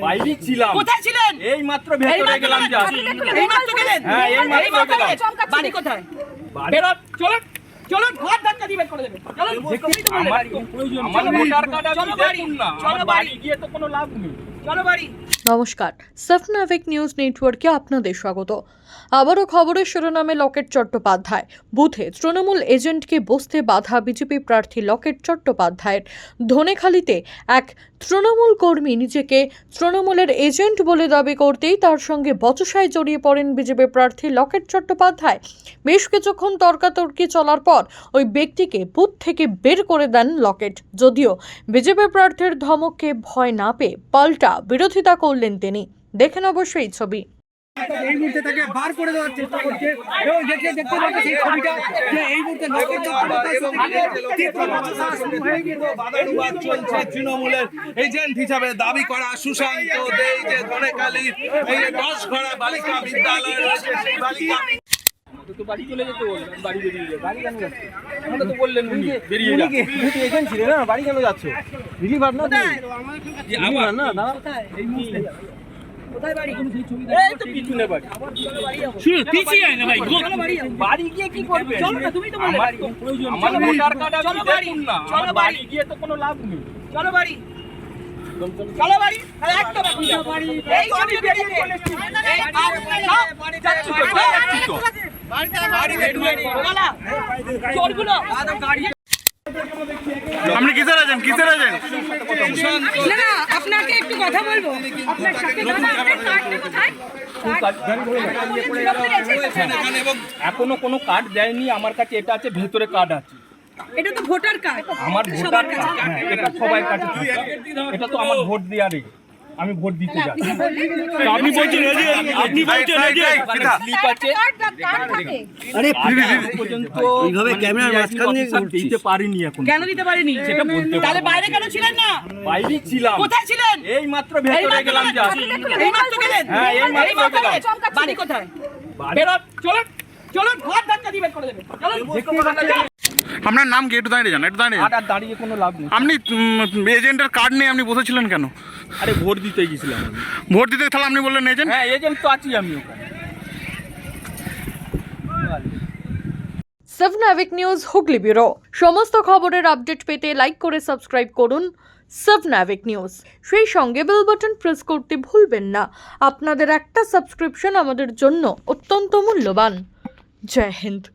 বাইরে ছিলাম। কোথায় ছিলেন? এই মাত্র ভেতরে গেলাম। এই মাত্র গেলেন? হ্যাঁ, এই মাত্র গেলাম। বাড়ি কোথায়? বেরোন, চলুন চলুন, ঘর ধাক্কা দিয়ে বের করে দেবেন। চলুন, দেখতেই তো বললে বাড়ি। আমার ভোটার কার্ড চলো আপনি বাড়ি, দেখুন না। চলো আমার বাড়ি। বাড়ি গিয়ে তো কোনো লাভ নেই। চলো বাড়ি। নমস্কার, সাফনাভিক নিউজ নেটওয়ার্কে আপনাদের স্বাগত। আবারও খবরের শিরোনামে লকেট চট্টোপাধ্যায় বুথে তৃণমূল এজেন্টকে বসতে বাধা বিজেপি প্রার্থী লকেট চট্টোপাধ্যায়ের। ধনেখালিতে এক তৃণমূল কর্মী নিজেকে তৃণমূলের এজেন্ট বলে দাবি করতেই তার সঙ্গে বচসায় জড়িয়ে পড়েন বিজেপি প্রার্থী লকেট চট্টোপাধ্যায়। বেশ কিছুক্ষণ তর্কাতর্কি চলার পর ওই ব্যক্তিকে বুথ থেকে বের করে দেন লকেট। যদিও বিজেপি প্রার্থীর ধমককে ভয় না পেয়ে পাল্টা বিরোধিতা করলেন তিনি। দেখেন অবশ্যই এই ছবি। এই মুহূর্তে তাকে বার করে দেওয়ার চেষ্টা করছে এবং দেখতে পাচ্ছি সেই ছবিটা যে এই মুহূর্তে লকেট চট্টোপাধ্যায় তীব্র বচসা শুরু হয়ে গিয়েছে। বাদানুবাদ চলছে তৃণমূলের এজেন্ট হিসাবে দাবি করা সুশান্ত দে যে ধনেখালি এই 10 ঘড়া বালিকা বিদ্যালয় রয়েছে সেই বালিকা তো বাড়ি চলে যেতে বললেন, বাড়ি বেরিয়ে যাবে। বাড়ি কেন যাচ্ছে? আমাকে তো বললেন উনি বেরিয়ে উনি যাবে। কি যেহেতু এজেন্ট ছিলেন না, বাড়ি কেন যাচ্ছে? রিলিভার না আমার না দাদা কোথায় বাড়ি? এই তো পিছনে বাড়ি। পিছিয়ে আয় না ভাই, চলো বাড়ি। বাড়ি গিয়ে কি করবে? চলো না, তুমি তো বললে আমার বাড়ি। তো প্রয়োজন। আমার ভোটার কার্ড আপনি চলো বাড়ি। দেখুন না। চলো আমার বাড়ি। বাড়ি গিয়ে তো কোনো লাভ নেই। চলো বাড়ি। চলো বাড়ি। আরে একটা বাড়ি। এই ছবি বেরিয়ে চলে এসেছি। এই যাচ্ছি তো, যাচ্ছি তো। বলা, চোরগুলো। আপনি কিসের আছেন না না, আপনাকে একটু কথা বলবো। আপনার সাথে কথা আপনার কার্ডটা কোথায়? এখনো কোনো কার্ড দেয়নি আমার কাছে। এটা আছে, ভেতরে কার্ড আছে। এটা তো ভোটার কার্ড। আমার ভোটার কার্ড, হ্যাঁ, এটা সবাই কাছে থাকে। এটা তো আমার ভোট দেওয়ারই, আমি ভোট দিতে যাই। আপনি বলছেন স্লিপ আছে। আরে পর্যন্ত এইভাবে ক্যামেরার মাঝখান দিয়ে দিতে পারিনি এখন। কেন দিতে পারিনি? সেটা বলতে পারবো তাহলে না। বাইরে কেন ছিলেন না? বাইরে ছিলাম। কোথায় ছিলেন? এই মাত্র ভেতরে গেলাম। এই মাত্র গেলেন? হ্যাঁ, এই মাত্র গেলাম। বাড়ি কোথায়? বেরোন, চলুন চলুন, ঘর ধাক্কা দিয়ে বের করে দেবেন। চলুন। আপনার নাম কি? একটু দাঁড়িয়ে যান, একটু দাঁড়িয়ে যান। আর দাঁড়িয়ে কোনো লাভ নেই। আপনি এজেন্টের কার্ড নিয়ে আপনি বসেছিলেন কেন? আরে ভোট দিতে গেছিলাম আমি। ভোট দিতে তাহলে আপনি বললেন এজেন্ট? হ্যাঁ, এজেন্ট তো আছি আমি ওখানে। সাফনাভিক নিউজ হুগলি ব্যুরো। সমস্ত খবরের আপডেট পেতে লাইক করে সাবস্ক্রাইব করুন সাফনাভিক নিউজ। সেই সঙ্গে বেল বাটন প্রেস করতে ভুলবেন না। আপনাদের একটা সাবস্ক্রিপশন আমাদের জন্য অত্যন্ত মূল্যবান। জয় হিন্দ।